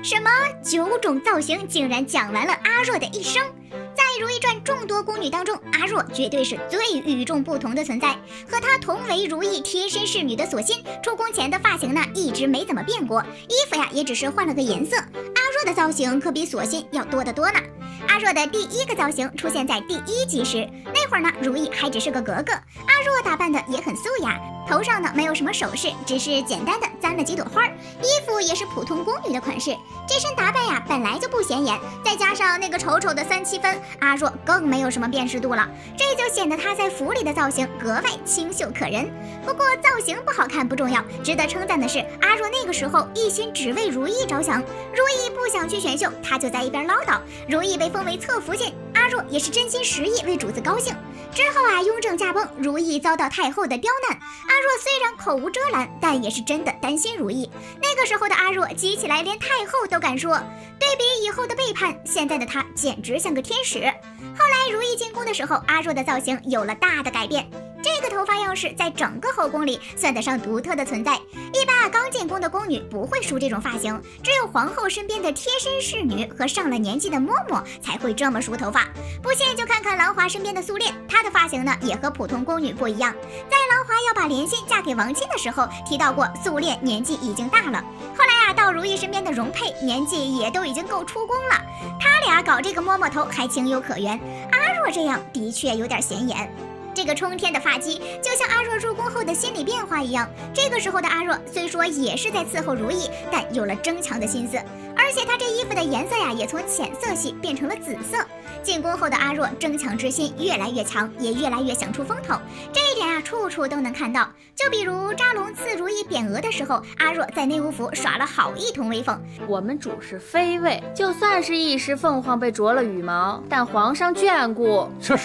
什么9种造型竟然讲完了阿若的一生。在《如懿传》众多宫女当中，阿若绝对是最与众不同的存在。和她同为如懿贴身侍女的索心，出宫前的发型呢一直没怎么变过，衣服呀也只是换了个颜色。阿若的造型可比索心要多得多呢。阿若的第一个造型出现在第1集时，那会儿呢如懿还只是个格格，阿若打扮的也很素雅，头上呢没有什么首饰，只是简单的簪了几朵花，衣服也是普通宫女的款式。这身打扮呀本来就不显眼，再加上那个丑丑的3、7分，阿若更没有什么辨识度了，这就显得她在府里的造型格外清秀可人。不过造型不好看不重要，值得称赞的是阿若那个时候一心只为如懿着想，如懿不想去选秀，她就在一边唠叨，如懿被封为侧福晋，阿若也是真心实意为主子高兴。之后啊，雍正驾崩，如懿遭到太后的刁难，阿若虽然口无遮拦，但也是真的担心如懿。那个时候的阿若急起来连太后都敢说，对比以后的背叛，现在的她简直像个天使。后来如懿进宫的时候，阿若的造型有了大的改变，这个头发样式在整个后宫里算得上独特的存在，一般刚进宫的宫女不会梳这种发型，只有皇后身边的贴身侍女和上了年纪的嬷嬷才会这么梳头发。不信就看看兰华身边的苏烈，她的发型呢也和普通宫女不一样。在兰华要把莲心嫁给王钦的时候提到过，苏烈年纪已经大了。后来啊，到如懿身边的容佩年纪也都已经够出宫了，他俩搞这个嬷嬷头还情有可原。阿若这样的确有点显眼。这个冲天的发髻就像阿若入宫后的心理变化一样，这个时候的阿若虽说也是在伺候如懿，但有了争强的心思，而且她这衣服的颜色呀也从浅色系变成了紫色。进宫后的阿若争强之心越来越强，也越来越想出风头，这一点啊处处都能看到。就比如扎龙赐如懿匾额的时候，阿若在内务府耍了好一通威风。我们主是妃位，就算是一时凤凰被啄了羽毛，但皇上眷顾，是，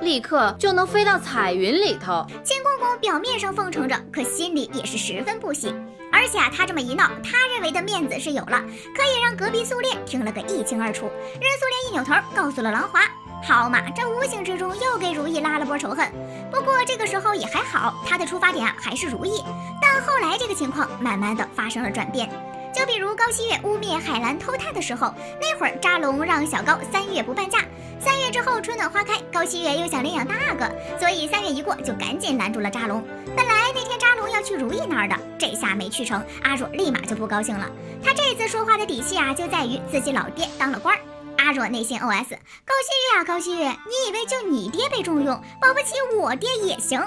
立刻就能飞到彩云里头。清公公表面上奉承着，可心里也是十分不喜。而且啊，他这么一闹，他认为的面子是有了，可以让隔壁苏烈听了个一清二楚。任苏烈一扭头，告诉了郎华。好嘛，这无形之中又给如懿拉了波仇恨。不过这个时候也还好，他的出发点啊还是如懿。但后来这个情况慢慢的发生了转变。就比如高希月污蔑海兰偷炭的时候，那会儿扎龙让小高3月不伴嫁，3月之后春暖花开，高希月又想领养大阿哥，所以3月一过就赶紧拦住了扎龙。本来那天扎龙要去如懿那儿的，这下没去成，阿若立马就不高兴了。他这次说话的底气啊，就在于自己老爹当了官。阿若内心 OS： 高希月啊高希月，你以为就你爹被重用，保不齐我爹也行。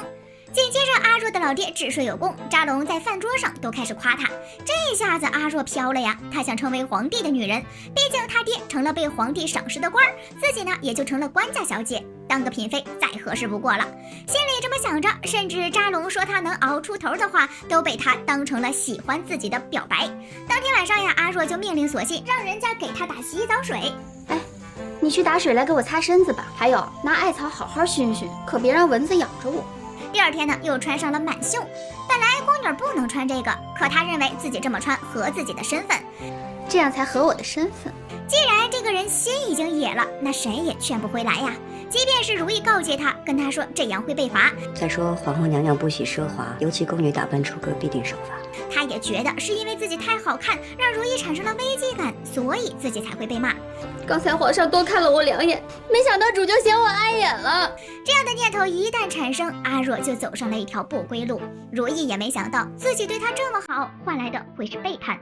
紧接着阿若的老爹治水有功，扎龙在饭桌上都开始夸他，这下子阿若飘了呀，她想成为皇帝的女人，毕竟他爹成了被皇帝赏识的官，自己呢也就成了官家小姐，当个嫔妃再合适不过了。心里这么想着，甚至扎龙说他能熬出头的话，都被他当成了喜欢自己的表白。当天晚上呀，阿若就命令索性让人家给他打洗澡水。哎，你去打水来给我擦身子吧，还有拿艾草好好熏熏，可别让蚊子咬着我。第二天呢，又穿上了满袖。本来宫女不能穿这个，可她认为自己这么穿合自己的身份，这样才合我的身份。既然这个人心已经野了，那谁也劝不回来呀。即便是如懿告诫他，跟他说这样会被罚。再说皇后娘娘不喜奢华，尤其宫女打扮出格必定受罚。他也觉得是因为自己太好看，让如懿产生了危机感，所以自己才会被骂。刚才皇上多看了我2眼，没想到主就嫌我碍眼了。这样的念头一旦产生，阿若就走上了一条不归路。如懿也没想到自己对他这么好，换来的会是背叛。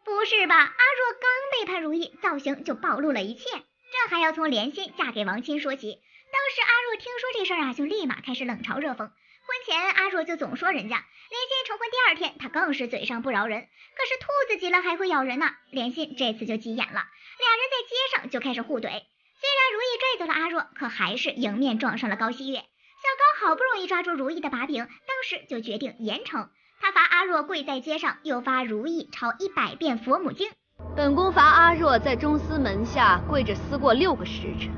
不是吧，阿若刚背叛如懿，造型就暴露了一切。这还要从莲心嫁给王钦说起。当时阿若听说这事儿啊，就立马开始冷嘲热讽。婚前阿若就总说人家，莲心成婚第2天，她更是嘴上不饶人。可是兔子急了还会咬人呢，莲心这次就急眼了，俩人在街上就开始互怼。虽然如懿拽走了阿若，可还是迎面撞上了高希月。小高好不容易抓住如懿的把柄，当时就决定严惩。他罚阿若跪在街上，又罚如懿抄100遍佛母经。本宫罚阿若在中司门下跪着思过6个时辰。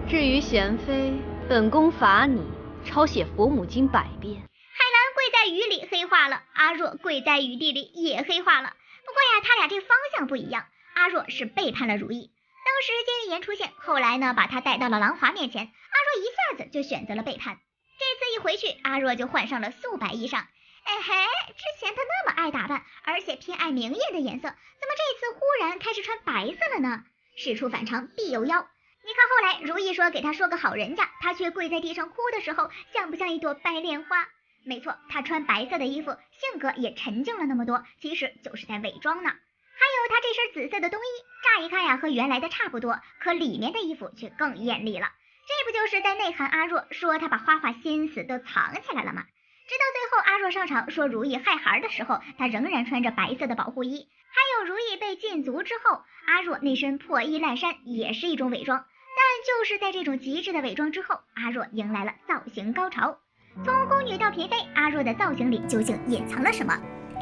至于贤妃，本宫罚你抄写佛母经100遍。海兰跪在雨里黑化了，阿若跪在雨地里也黑化了。不过呀，他俩这方向不一样，阿若是背叛了如懿。当时监狱言出现，后来呢把他带到了郎华面前，阿若一下子就选择了背叛。这次一回去，阿若就换上了素白衣裳。哎嘿，之前他那么爱打扮，而且偏爱明艳的颜色，怎么这次忽然开始穿白色了呢？事出反常必有妖。你看后来如意说给他说个好人家，他却跪在地上哭的时候，像不像一朵白莲花？没错，他穿白色的衣服，性格也沉静了那么多，其实就是在伪装呢。还有他这身紫色的冬衣，乍一看呀和原来的差不多，可里面的衣服却更艳丽了。这不就是在内涵阿若说他把花花心思都藏起来了吗？直到最后阿若上场说如意害孩的时候，他仍然穿着白色的保护衣。还有如意被禁足之后，阿若那身破衣烂衫也是一种伪装。但就是在这种极致的伪装之后，阿若迎来了造型高潮。从宫女到嫔妃，阿若的造型里究竟隐藏了什么？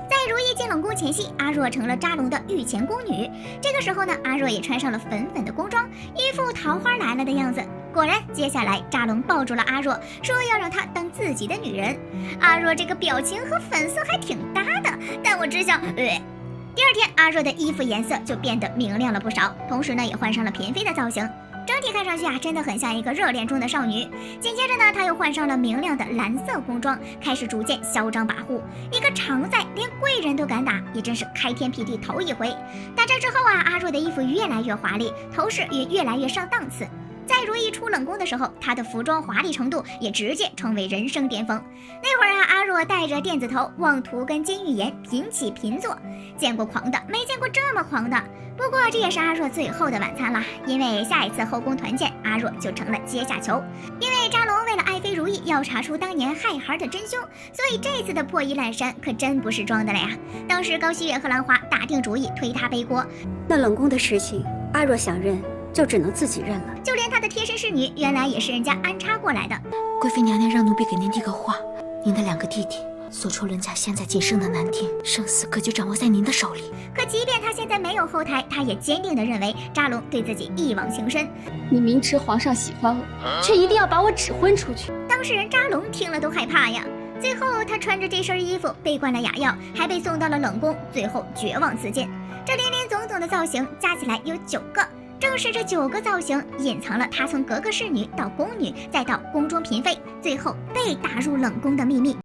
在如意进冷宫前夕，阿若成了扎龙的御前宫女。这个时候呢，阿若也穿上了粉粉的宫装，一副桃花来了的样子。果然，接下来扎龙抱住了阿若，说要让她当自己的女人。阿若这个表情和粉色还挺搭的，但我只想，第二天，阿若的衣服颜色就变得明亮了不少，同时呢，也换上了嫔妃的造型。整体看上去啊，真的很像一个热恋中的少女。紧接着呢，她又换上了明亮的蓝色宫装，开始逐渐嚣张跋扈。一个常在连贵人都敢打，也真是开天辟地头一回。打这之后啊，阿若的衣服越来越华丽，头饰也越来越上档次。在如意出冷宫的时候，她的服装华丽程度也直接成为人生巅峰。那会儿啊，阿若戴着辫子头，妄图跟金玉妍平起平坐，见过狂的，没见过这么狂的。不过这也是阿若最后的晚餐了，因为下一次后宫团建，阿若就成了阶下囚。因为扎龙为了爱妃如意要查出当年害孩的真凶，所以这次的破衣烂衫可真不是装的了呀。当时高希月和兰花打定主意推他背锅，那冷宫的事情，阿若想认就只能自己认了。就连她的贴身侍女原来也是人家安插过来的。贵妃娘娘让奴婢给您递个话，您的2个弟弟所出伦家现在仅剩的难听，生死可就掌握在您的手里。可即便他现在没有后台，他也坚定地认为扎龙对自己一往情深。你明知皇上喜欢我，却一定要把我指婚出去。当事人扎龙听了都害怕呀。最后他穿着这身衣服被灌了哑药，还被送到了冷宫，最后绝望自尽。这林林总总的造型加起来有9个。正是这9个造型隐藏了他从格格侍女到宫女，再到宫中嫔妃，最后被打入冷宫的秘密。